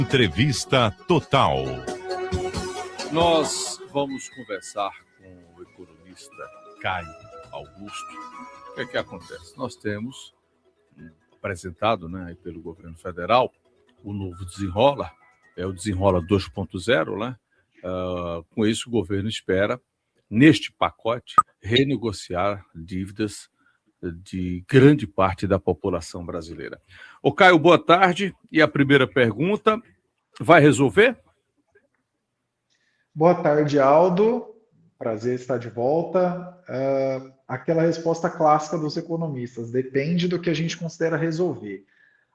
Entrevista Total. Nós vamos conversar com o economista Caio Augusto. O que é que acontece? Nós temos apresentado, né, pelo governo federal o novo Desenrola, o Desenrola 2.0, né? Com isso, o governo espera, neste pacote, renegociar dívidas de grande parte da população brasileira. Ô Caio, boa tarde. E a primeira pergunta, vai resolver? Boa tarde, Aldo. Prazer estar de volta. Aquela resposta clássica dos economistas, depende do que a gente considera resolver.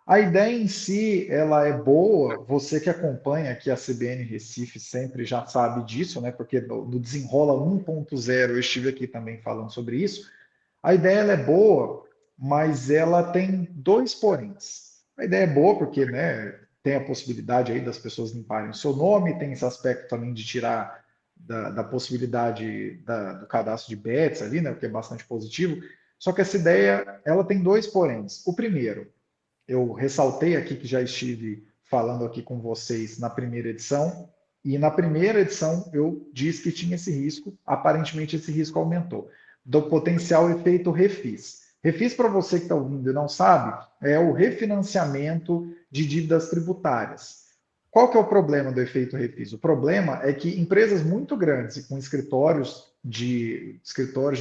A ideia em si, ela é boa, você que acompanha aqui a CBN Recife sempre já sabe disso, né? Porque no Desenrola 1.0 eu estive aqui também falando sobre isso. A ideia ela é boa, mas ela tem dois poréns. A ideia é boa porque, né, tem a possibilidade aí das pessoas limparem o seu nome, tem esse aspecto também de tirar da possibilidade do cadastro de bets ali, né, o que é bastante positivo. Só que essa ideia, ela tem dois poréns. O primeiro, eu ressaltei aqui que já estive falando aqui com vocês na primeira edição, e na primeira edição eu disse que tinha esse risco, aparentemente esse risco aumentou, do potencial efeito refis. Refis, para você que está ouvindo e não sabe, é o refinanciamento de dívidas tributárias. Qual que é o problema do efeito refis? O problema é que empresas muito grandes e com escritórios de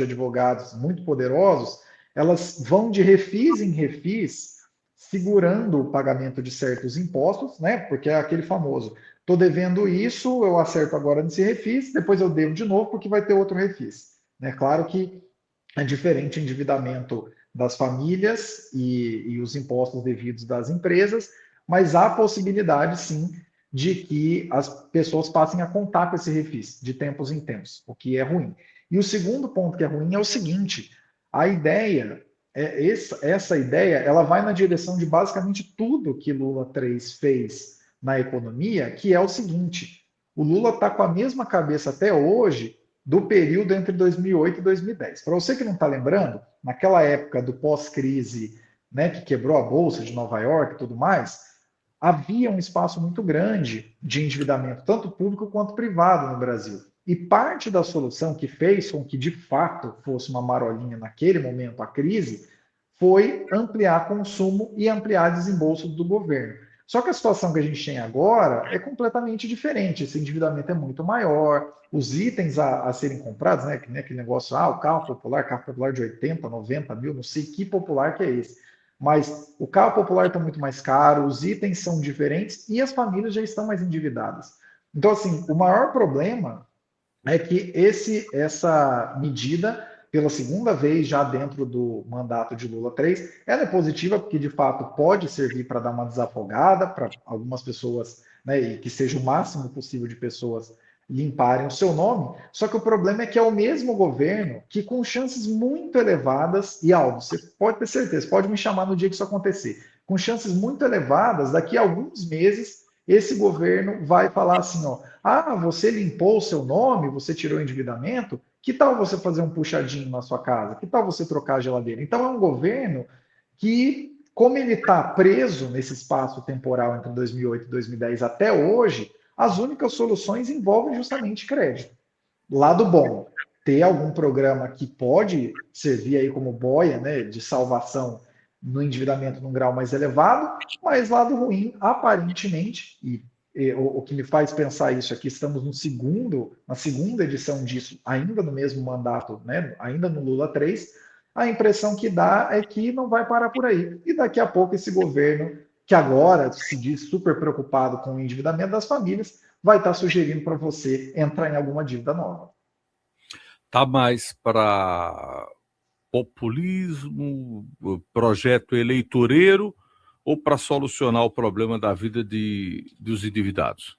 advogados muito poderosos, elas vão de refis em refis, segurando o pagamento de certos impostos, né? Porque é aquele famoso, estou devendo isso, eu acerto agora nesse refis, depois eu devo de novo porque vai ter outro refis. É claro que é diferente o endividamento das famílias e os impostos devidos das empresas, mas há possibilidade, sim, de que as pessoas passem a contar com esse refis de tempos em tempos, o que é ruim. E o segundo ponto que é ruim é o seguinte, a ideia, essa ideia, ela vai na direção de basicamente tudo que Lula 3 fez na economia, que é o seguinte, o Lula está com a mesma cabeça até hoje do período entre 2008 e 2010. Para você que não está lembrando, naquela época do pós-crise, né, que quebrou a Bolsa de Nova York e tudo mais, havia um espaço muito grande de endividamento, tanto público quanto privado no Brasil. E parte da solução que fez com que, de fato, fosse uma marolinha naquele momento a crise, foi ampliar consumo e ampliar desembolso do governo. Só que a situação que a gente tem agora é completamente diferente. Esse endividamento é muito maior, os itens a serem comprados, né? Que nem aquele negócio, o carro popular de 80, 90 mil, não sei que popular que é esse. Mas o carro popular está muito mais caro, os itens são diferentes e as famílias já estão mais endividadas. Então, assim, o maior problema é que essa medida, pela segunda vez já dentro do mandato de Lula 3, ela é positiva porque, de fato, pode servir para dar uma desafogada para algumas pessoas, né, e que seja o máximo possível de pessoas limparem o seu nome, só que o problema é que é o mesmo governo que, com chances muito elevadas, e Aldo, você pode ter certeza, pode me chamar no dia que isso acontecer, com chances muito elevadas, daqui a alguns meses, esse governo vai falar assim, ó, você limpou o seu nome, você tirou o endividamento, que tal você fazer um puxadinho na sua casa? Que tal você trocar a geladeira? Então é um governo que, como ele está preso nesse espaço temporal entre 2008 e 2010 até hoje, as únicas soluções envolvem justamente crédito. Lado bom, ter algum programa que pode servir aí como boia, né, de salvação no endividamento num grau mais elevado, mas lado ruim, aparentemente, e o que me faz pensar isso aqui, estamos na segunda edição disso, ainda no mesmo mandato, né, ainda no Lula 3, a impressão que dá é que não vai parar por aí. E daqui a pouco esse governo, que agora se diz super preocupado com o endividamento das famílias, vai estar sugerindo para você entrar em alguma dívida nova. Tá mais para populismo, projeto eleitoreiro ou para solucionar o problema da vida dos endividados?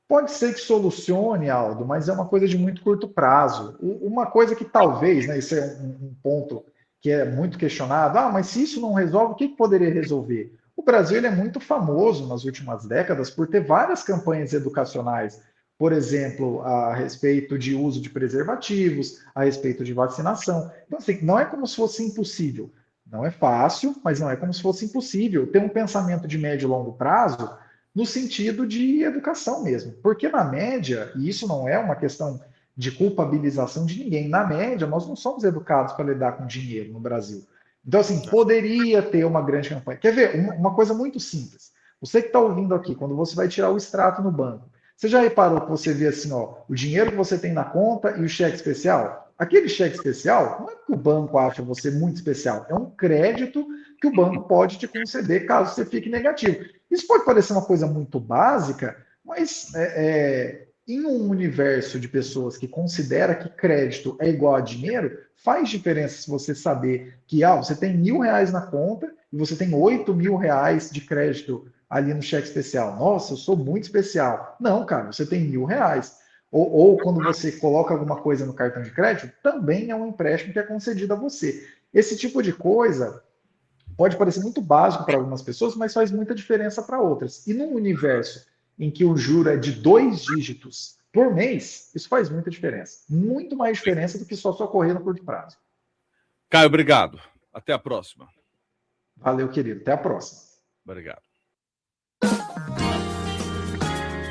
Pode ser que solucione, Aldo, mas é uma coisa de muito curto prazo. Uma coisa que talvez, né, isso é um ponto que é muito questionado, mas se isso não resolve, o que poderia resolver? O Brasil ele é muito famoso nas últimas décadas por ter várias campanhas educacionais, por exemplo, a respeito de uso de preservativos, a respeito de vacinação. Então, assim, não é como se fosse impossível. Não é fácil, mas não é como se fosse impossível. Ter um pensamento de médio e longo prazo no sentido de educação mesmo. Porque na média, e isso não é uma questão de culpabilização de ninguém, na média nós não somos educados para lidar com dinheiro no Brasil. Então, assim, poderia ter uma grande campanha. Quer ver? Uma coisa muito simples. Você que está ouvindo aqui, quando você vai tirar o extrato no banco, você já reparou que você vê assim, ó, o dinheiro que você tem na conta e o cheque especial? Aquele cheque especial não é que o banco acha você muito especial, é um crédito que o banco pode te conceder caso você fique negativo. Isso pode parecer uma coisa muito básica, mas em um universo de pessoas que considera que crédito é igual a dinheiro, faz diferença se você saber que você tem R$ 1.000 na conta e você tem R$ 8.000 de crédito ali no cheque especial. Nossa, eu sou muito especial. Não, cara, você tem R$ 1.000. Ou quando você coloca alguma coisa no cartão de crédito, também é um empréstimo que é concedido a você. Esse tipo de coisa pode parecer muito básico para algumas pessoas, mas faz muita diferença para outras. E num universo em que o juro é de 2 dígitos por mês, isso faz muita diferença. Muito mais diferença do que só socorrer no curto prazo. Caio, obrigado. Até a próxima. Valeu, querido. Até a próxima. Obrigado.